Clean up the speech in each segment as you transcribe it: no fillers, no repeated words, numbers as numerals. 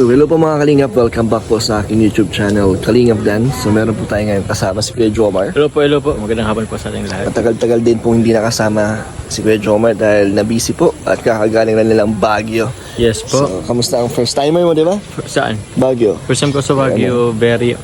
So, hello po mga Kalingap, welcome back po sa aking YouTube channel, Kalingap Dan. So meron po tayo ngayon kasama si Kuya Jomar. Hello po. Magandang hapon po sa ating lahat. Matagal-tagal din po hindi nakasama si Kuya Jomar dahil na-busy po at kakagaling na nilang Baguio. Yes po. So, kamusta ang first timer mo, di ba? Saan? Baguio. First time ko sa Baguio,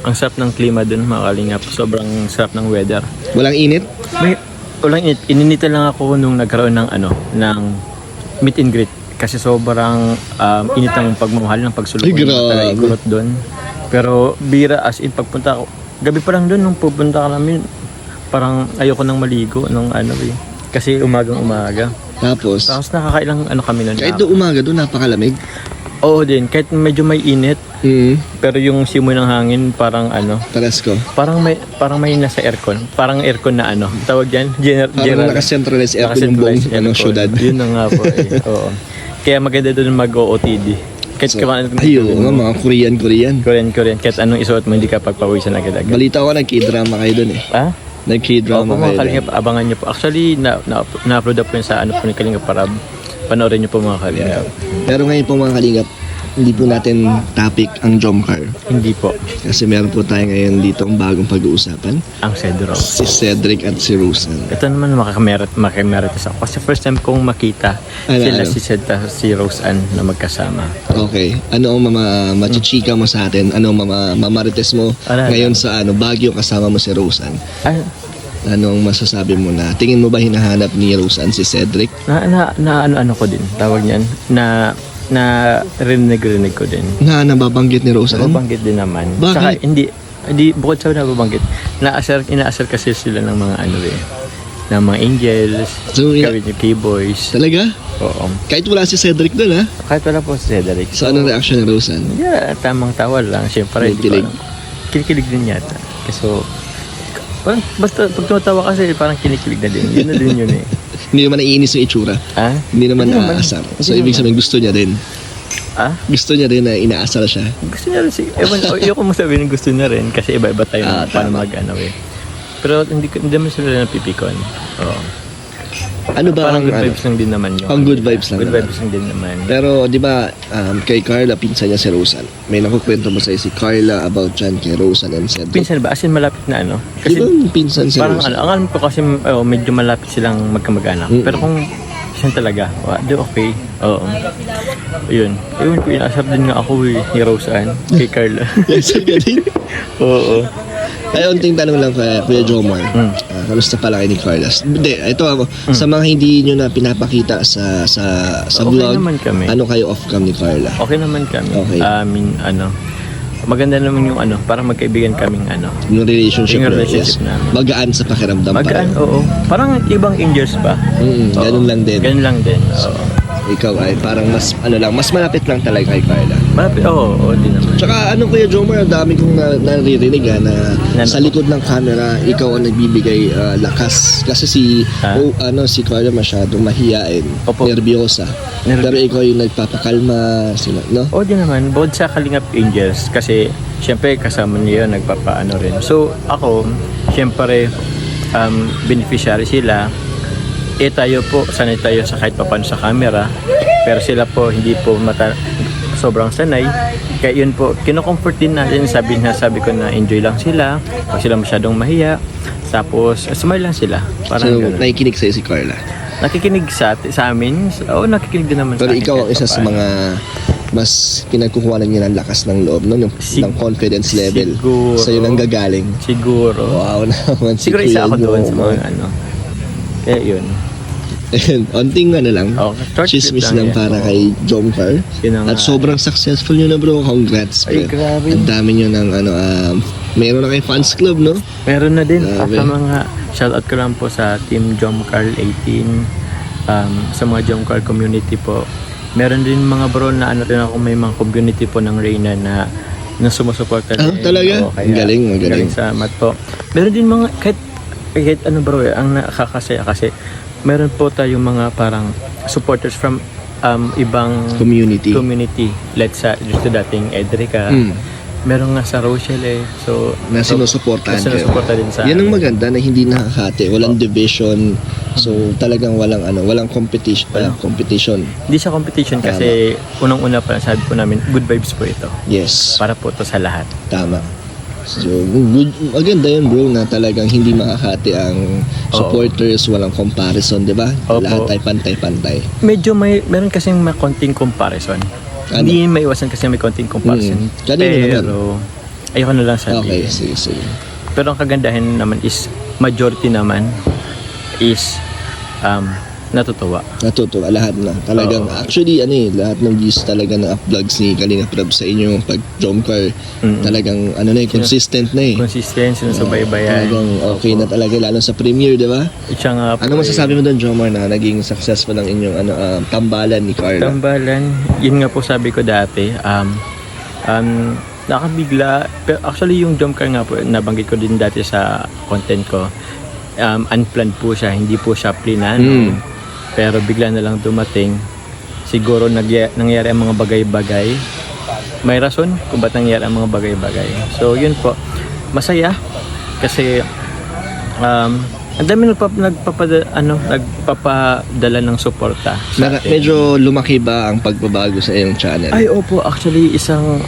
ang sarap ng klima dun, mga Kalingap. Sobrang sarap ng weather. Walang init? Ininita lang ako nung nagkaroon ng ng meet and greet. Kasi sobrang init ang pagmamahal ng pagsulong Ay, grabe. Kulot doon. Pero bira as in pagpunta ko, gabi pa lang doon nung pupunta ka namin, parang ayoko nang maligo nung kasi umaga. Tapos Nakakailang kami nun. kahit doon umaga doon napakalamig. Oo din, kahit medyo may init, pero yung simoy ng hangin parang Paresko. parang may nasa aircon. Parang aircon na tawag diyan, Parang naka-centralized aircon yung buong syudad. Yun na nga po. Oo. Kaya maganda doon mag-OOTD. Kahit Mga Korean. Korean. Kahit anong isuot mo, hindi ka pagpawisan agad-agad. Balita ko nag-K-drama kayo doon eh. Ha? Nag-K-drama Opo, kayo mga doon. Kalingap, abangan nyo po. Actually, na-upload up po yun sa po ni Kalingap Parab. Panoorin nyo po mga Kalingap. Pero ngayon po mga Kalingap, hindi po natin topic ang Jomcar. Hindi po. Kasi meron po tayo ngayon dito ang bagong pag-uusapan. Ang Cedro. Si Cedric at si Rosen. Ito naman makamerit ako. Kasi first time kong makita sila si Ced at si Rose Ann na magkasama. Okay. Ano ang machichika mo sa atin? Ano ang mamarites mo ngayon sa Baguio kasama mo si Rosen? Ano ang masasabi mo na? Tingin mo ba hinahanap ni Rosen si Cedric? Ano ko din. Tawag niyan. Na rinig ko din. Na nababanggit ni Rosen? Nababanggit din naman. Bakit? Saka hindi bukod sa nababanggit, inaasar kasi sila ng mga ng mga angels, So, gawin yung K-boys. Talaga? Oo. Kahit wala si Cedric doon ha? Kahit wala po si Cedric. So anong reaction ni Rosen? Yeah, tamang tawa lang. Siyempre, Kilig. Kinikilig din yata. So, parang, basta pag tumatawa kasi, parang kinikilig na din. Yun na din yun eh. Hindi naman naiinis yung itsura. Ah? Hindi naman naaasar. So ibig sabihin gusto niya din. Ah? Gusto niya din na inaasar siya. Gusto niya rin ayoko mo sabihin gusto niya rin kasi iba-iba tayo paano Pero hindi naman sila napipikon. Oo. Ano ba Parang ang good vibes lang din naman yun. Pang good vibes lang. Good vibes lang din naman. Pero di ba kay Carla pinsan niya si Rosen. May nakukwento mo sa si Carla about dyan kay Rosen and Cedric. Pinsan ba? As in malapit na Di ba pinsan si parang Rosen? ang alam ko kasi medyo malapit silang magkamag-anak. Pero kung siya talaga, okay. Oo. Yun po, inaasap din nga ako ni Rose Ann, kay Carla. Yes, ka din. Oo. Ay, unting tanong lang kay Kuya Jomar. Kamusta pala kayo ni Carla? Hindi, ito ako. Sa mga hindi nyo na pinapakita sa Okay vlog, naman kami. ano kayo off-cam ni Carla? Okay naman kami. Okay. Maganda naman yung parang magkaibigan kaming Yung relationship, Yung relationship namin. Magaan sa pakiramdam Magaan, pa rin. oo. Parang ibang angels ba? Ganun lang din. Ganun lang din. Oo. Ikaw ay parang mas malapit lang talaga kay Carla. Malapit, oo, din naman. Tsaka Kuya Jomar, ang dami kong naririnig na sa likod ng camera, ikaw ang nagbibigay lakas. Kasi si Carla masyadong mahiyain, Opo. nervyosa. Pero ikaw yung nagpapakalma, no? Oo, din naman. Bukod sa Kalingap Angels, kasi syempre kasama niyo yun, nagpapaano rin. So, ako, syempre, beneficiary sila. Tayo po, sanay tayo sa kahit paano sa camera. Pero sila po, hindi po sobrang sanay. Kaya yun po, kinocomfort din natin. Sabi ko na enjoy lang sila. Pag sila masyadong mahiya. Tapos, smile lang sila. Parang So, ganun. nakikinig sa'yo si Carla. Nakikinig sa amin. Oo, nakikinig din naman Pero sa akin. ikaw ang isa sa mga mas pinagkukuhanan niya ng lakas ng loob, no? Ng confidence level. Siguro. Sa'yo nang gagaling. Siguro. Wow naman si Siguro Kuya isa ako doon sa Jomar. mga Kaya yun. Onting lang. Short Chismis clip lang yan. para kay Jomcar. Yun ang, At sobrang successful nyo na bro. Congrats bro. Ay, grabe. Ang dami nyo ng mayroon na kayo fans club, no? Meron na din. Grabe. Sa mga shoutout ko lang po sa Team Jomcar 18. Sa mga Jomcar community po. Meron din mga bro na rin ako, may mga community po ng Reyna na sumusuporta din. Talaga? Oo, kaya, Ang galing, magaling. Salamat po. Meron din mga kahit bro, ang nakakasaya kasi meron po tayong mga parang supporters from ibang Community. Let's sa dating Edrica. Meron nga sa Rochelle Na sinusuportahan kayo. sinusuporta din sa Yan ang maganda na hindi nakakate. Walang division. So talagang walang competition. Hindi siya competition kasi unang-una pa sabi po namin, good vibes po ito. Yes. Para po to sa lahat. Tama. So, maganda yun bro na talagang hindi makakati ang supporters, walang comparison, di ba? Opo. Lahat ay pantay-pantay. Medyo meron kasing konting comparison. Hindi maiwasan kasi may konting comparison. Kanino naman? Pero, ayoko na lang sabihin. Okay, sige. Pero ang kagandahan naman is, majority naman is natutuwa. Natutuwa lahat na. Talagang actually lahat ng views talaga ng uploads ni Kalinga Prab sa inyong pag-jomcar talagang consistent na eh. Consistent, sinusubaybayan. Talagang okay na talaga lalo sa premiere, di ba? Siya nga po, Ano masasabi mo doon, Jomar, na naging successful ang inyong tambalan ni Carla? Tambalan, yun nga po sabi ko dati, nakabigla, pero actually yung jump car nga po, nabanggit ko din dati sa content ko, unplanned po siya, hindi po siya plinano. Pero bigla na lang dumating. Siguro nangyari ang mga bagay-bagay. May rason kung ba't nangyari ang mga bagay-bagay. So yun po, masaya kasi ang dami nagpapadala ng suporta sa atin. Medyo lumaki ba ang pagbabago sa iyong channel? Ay opo, actually isang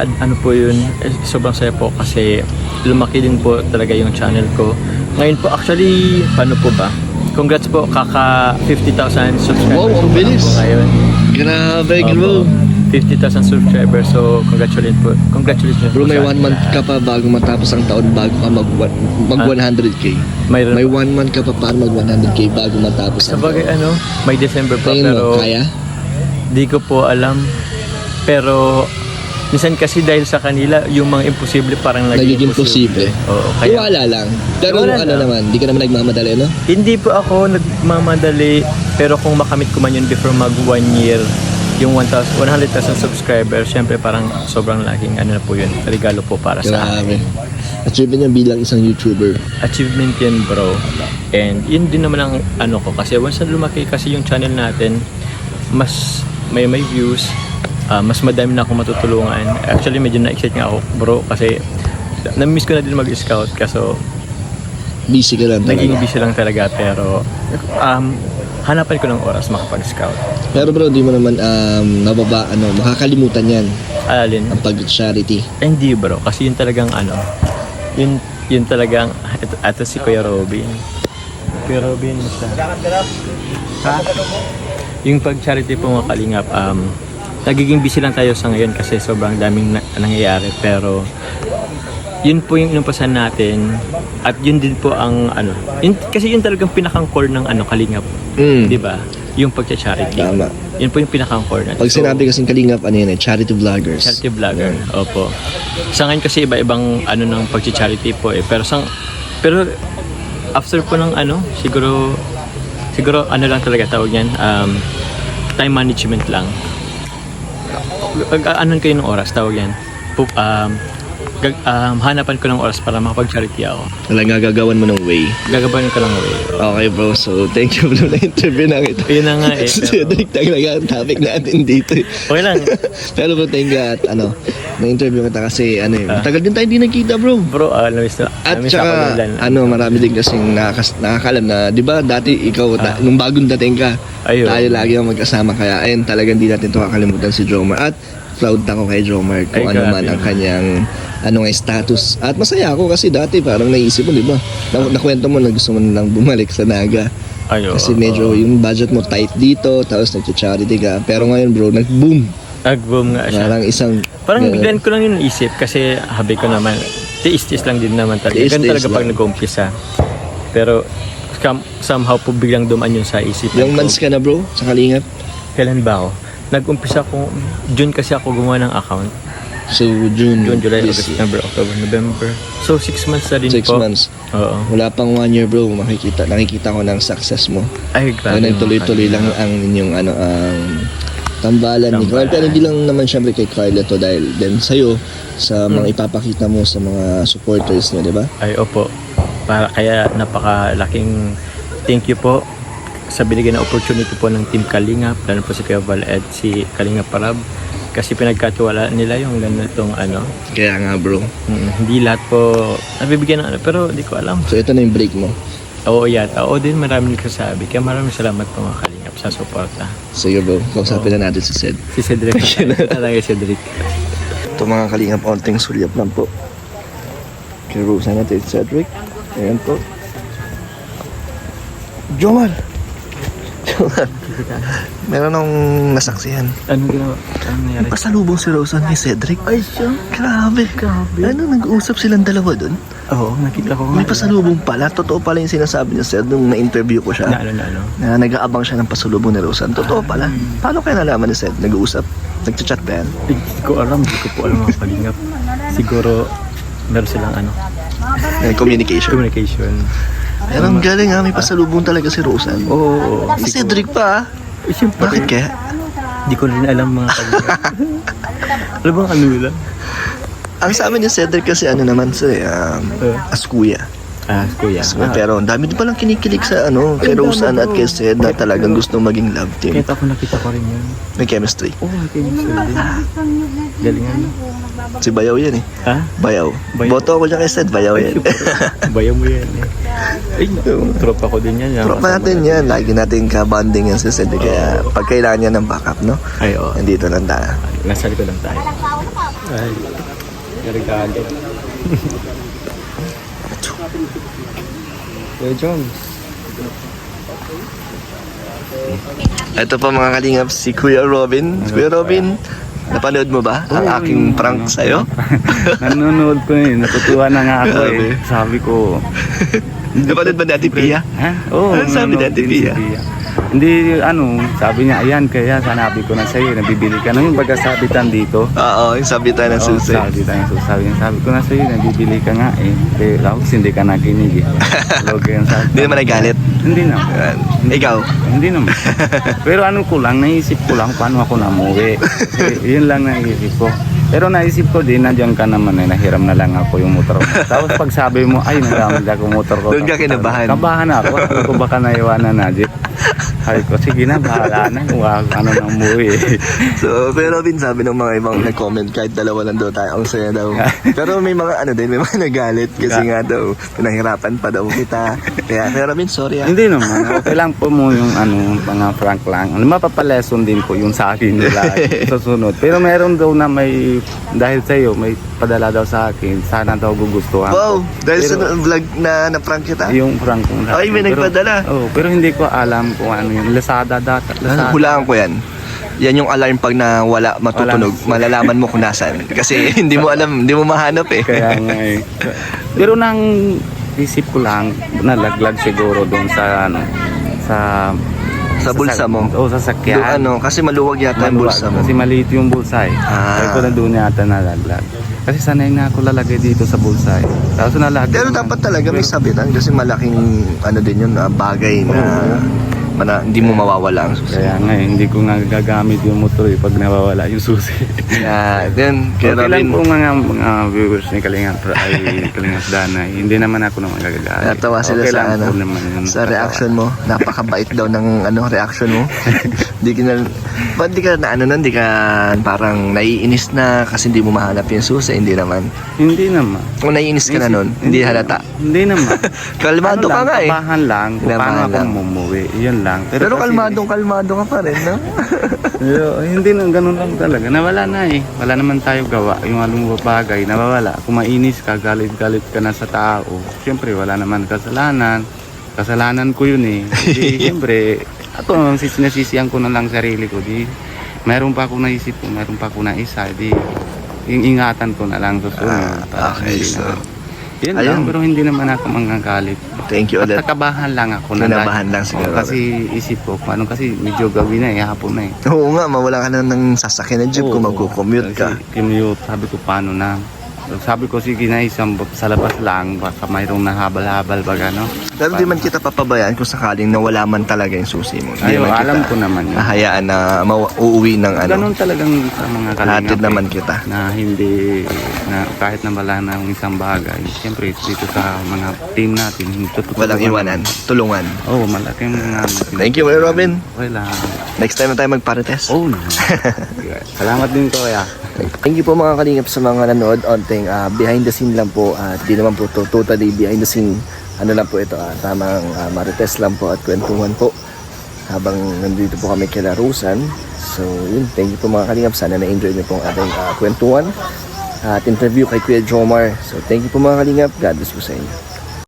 ano po yun, sobrang saya po kasi lumaki din po talaga yung channel ko. Ngayon po actually, paano po ba? Congrats po, kaka 50,000 subscribers. Wow, ang bilis. Po ngayon. Grabe, bro. 50,000 subscribers, so congratulations Bro, po may sa 1 month ka pa bago matapos ang taon bago ka mag 100k. May 1 month ka pa para mag 100k bago matapos ang Sabagay taon. may December pa, Tingin pero mo, kaya? di ko po alam. Pero minsan kasi dahil sa kanila, yung mga imposible parang Nagiging posible. Oo, kaya Iwala lang. Pero Iwala lang. naman, di ka naman nagmamadali, no? hindi po ako nagmamadali, pero kung makamit ko man yun before mag 1 year, yung 100,000 subscribers, syempre parang sobrang laking na po yun, regalo po para sa akin. Grabe. Achievement niya bilang isang YouTuber. Achievement yun, bro. And yun din naman ang ko, kasi once na lumaki kasi yung channel natin, mas may views, mas madami na akong matutulungan. Actually, medyo na-excite nga ako, bro, kasi na-miss ko na din mag-scout, kaso Busy ka lang talaga. naging busy lang talaga, pero hanapan ko ng oras makapag-scout. Pero bro, di mo naman makakalimutan yan, Alin? ang pag-charity. Hindi, bro, kasi yun talagang yun talagang ito si Kuya Robin. Kuya Robin, basta. Ha? Yung pag-charity po mga kalingap, nagiging busy lang tayo sa ngayon kasi sobrang daming nangyayari, pero yun po yung inumpasan natin at yun din po ang kasi yun talagang pinakang core ng kalingap, di ba? Yung pagcha-charity. Tama. Yun po yung pinakang core natin. Pag sinabi kasing kalingap, charity vloggers. Charity vlogger. Opo. Sa ngayon kasi iba-ibang ng pagcha-charity po pero after po ng siguro lang talaga tawag niyan, time management lang. Pag kayo ng oras tawag yan. Hanapan ko ng oras para makapag-charity ako. Walang gagawan mo ng way. Gagabanin ko lang way. Okay bro, so thank you bro na interview na kita. Yun na nga eh. Cedric talaga ang topic natin dito. Okay lang. Pero bro, thank you at na-interview kita kasi tagal din tayo hindi nagkita bro. Bro, namiss na. At saka marami din kasing nakakalam na, di ba dati ikaw, nung bagong dating ka, Ayun. tayo lagi ang magkasama kaya ayun talagang di natin ito kakalimutan si Jomar. At proud ako kay Jomar kung ano man ang kanyang status. At masaya ako kasi dati parang naisip mo, di ba? Nakwento mo na gusto mo lang bumalik sa Naga. Kasi medyo yung budget mo tight dito, tapos nag-charity ka. Pero ngayon bro, nag-boom. Nag-boom nga siya. Parang biglan ko lang yung naisip kasi habi ko naman, tiis-tiis lang din naman talaga. Ganun talaga pag nag-umpisa. Pero somehow po biglang dumaan yun sa isip ko. Ilang months ka na bro sa Kalingap? Kailan ba ako? Nag-umpisa ko, June kasi ako gumawa ng account. So, June, July, August, September, October, November. So, 6 months na rin 6 po. 6 months. Oo. Wala pang 1 year bro, nakikita ko ng success mo. Ay, grabe. Nagtuloy-tuloy lang ang inyong tambalan ni Carl. Pero hindi lang naman syempre kay Carl to dahil din sa'yo, sa mga ipapakita mo sa mga supporters niya, di ba? Ay, opo. Kaya napakalaking thank you po sa binigyan na opportunity po ng Team Kalingap, lalo po si Kuya Val at si Kalingap Parab, kasi pinagkatiwala nila yung ganitong Kaya nga bro. Hindi lahat po nabibigyan ng pero di ko alam. So ito na yung break mo. Oo, yata. Oo din, maraming nagsasabi. Kaya maraming salamat po mga kalingap sa suporta. Sige bro, kausapin na natin si Sed. Si Cedric. Talaga Cedric. Ito mga kalingap, onting sulyap lang po. Kay Rosan natin, Cedric. Ayan po. Jomar! Jomar! Meron akong nasaksihan. Ano ginawa? Ano nangyari? Pasalubong si Rosan kay Cedric. Ay siya? Grabe. Ano, nag-uusap silang dalawa dun? Oo, nakita ko May pasalubong pala. Totoo pala yung sinasabi niya, Sed, nung na-interview ko siya. Na ano? Na nag-aabang siya ng pasalubong ni Rosan. Totoo pala. Paano kaya nalaman ni Sed? Nag-uusap? Nag-chat ba yan? Hindi ko po alam mga kalingap. Siguro, meron silang communication. Pero ang galing ha, may pasalubong talaga si Rosan. Oo. Si Cedric pa ha. Siyempre, Bakit kaya? Di ko rin alam mga kalingap. Alam mo, ano lang? Ang sa amin yung Cedric kasi ano naman sa as kuya. Kuya. Pero ang dami din palang kinikilig sa kay Rosan at kay Sed na talagang gusto maging love team. Kahit ako nakita ko rin yun. May chemistry. Oo, chemistry din. Galingan mo. Si Bayaw yan eh. Ha? Bayaw. Bayaw. Boto ako dyan kay Sed, Bayaw yan. Bayaw mo yan eh. Ay, tropa ko din yan. Tropa natin yan. Lagi natin ka-bonding yan si Sed. Kaya pag kailangan niya ng backup, no? Ay, oo. Nandito lang tayo. Nasa likod lang tayo. Ay, regalo. Kuya Jones. Ito pa mga kalingap, si Kuya Robin. Kuya Robin, napanood mo ba ang aking prank sa'yo? Nanonood ko natutuwa na nga ako eh. Sabi ko, Napanood ba natin Pia? ha? Oo, Ano sabi nanonood natin, din si Pia? Hindi, sabi niya, ayan, kaya sanabi ko na sa'yo, nabibili ka na yung baga sabitan dito. Oo, yung sabitan ng Oo, susi. sabitan yung susabi niya. Sabi ko na sa'yo, nabibili ka nga eh. Eh, ako hindi ka nakinig eh. Logo yung sabi. Hindi naman nagalit. Hindi naman. Ayan. Ikaw? Hindi naman. Pero ano ko lang, naisip ko lang paano ako namuwi. Yun lang naisip ko. Pero naisip ko din, nandiyan ka naman eh, nahiram na lang ako yung motor mo. Tapos pag sabi mo, ay, nagamit ako motor ko. Doon ka kinabahan. Kabahan ako. Sabi ko baka naiwanan na, Jeep. Sabi ko, sige na, bahala na. Kung ano nang umuwi eh. So, pero Robin, sabi ng mga ibang nag-comment, kahit dalawa lang daw tayo, ang saya daw. Pero may mga may mga nagalit kasi nga daw, pinahirapan pa daw kita. Kaya, pero Robin, sorry ah. Hindi naman. Okay lang po mo yung mga prank lang. Mapapaleson din ko yung sa akin nila susunod. Pero meron daw na may, dahil sa iyo, may padala daw sa akin. Sana daw gugustuhan. Wow, dahil Pero, sa vlog na na-prank kita. yung prank ko. Ay, may nagpadala. Pero hindi ko alam kung ano yung Lazada data. Lazada. Hulaan ko yan. Yan yung alarm pag nawala, matutunog. Malalaman mo kung nasan. Kasi hindi mo alam, hindi mo mahanap eh. Kaya nga eh. Pero nang isip ko lang, nalaglag siguro doon sa Sa bulsa mo? Oo, sa sakyan. Kasi maluwag yata yung bulsa mo. Kasi maliit yung bulsa eh. Kaya ko na doon yata nalaglag. Kasi sanay na ako lalagay dito sa bulsa eh. Tapos nalaglag. Pero dapat talaga may sabitan kasi malaking din yun, bagay na hindi mo mawawala ang susi. Kaya nga eh, hindi ko nga gagamit yung motor eh pag nawawala yung susi. Yeah, then, kaya Okay lang Robin, po mga viewers ni Kalingap Dana. Hindi naman ako naman gagagamit. natawa sila Okay sa lang po naman yung sa katawa. reaction mo. Napakabait daw ng reaction mo. Di ka na, ba't di ka di ka parang naiinis na kasi hindi mo mahanap yung susi? Hindi naman. Hindi naman. Kung naiinis ka na nun, hindi halata. Hindi naman. Kalmado ka nga eh. Kabahan lang kung paano Kinabahan ako lang. mumuwi. Yun lang. Pero kasi- kalmado ka pa rin, no? Pero, hindi na, ganun lang talaga. Nawala na eh. Wala naman tayo gawa. Yung anong bagay, nawawala. Kung mainis ka, galit-galit ka na sa tao, siyempre wala naman kasalanan. Kasalanan ko yun eh. Di, siyempre, ako, nasisiyan ko na lang sarili ko. Di, mayroon pa ako naisip ko, mayroon pa ako naisa. Di, ingatan ko na lang susunod. Okay, so, Yan ayun. lang, pero hindi naman ako manggagalit. thank you ulit. Basta kabahan lang ako. Kinabahan lang siguro. Kasi isip ko, paano kasi medyo gawin na eh, hapon na eh. Oo nga, mawala ka na ng sasakyan ng jeep kung Oo, magkukommute ka. kasi commute, sabi ko paano na. Sabi ko sige na isang sa labas lang, baka mayroong nahabal-habal baga no. Pero di man kita papabayaan kung sakaling nawala man talaga yung susi mo. Di Ayun, man alam kita ko naman yun. hahayaan na uuwi ng Ganun talagang sa mga Hatid kalingap naman eh, kita. na hindi, na kahit na wala na ang isang bagay, siyempre dito sa mga team natin, hindi tutulungan. Walang iwanan, tulungan. Oo, malaking Thank you, Kuya Robin. Wala. Next time na tayo magparites. Oo naman. Salamat din ko kaya. Thank you po mga kalingap sa mga nanood. Onting behind the scene lang po. At di naman po totally behind the scene ano lang po ito, tamang marites lang po at kwentuhan po habang nandito po kami kila Rosan. So yun, thank you po mga kalingap. Sana na-enjoy niyo po ang ating kwentuhan at interview kay Kuya Jomar. So thank you po mga kalingap. God bless po sa inyo.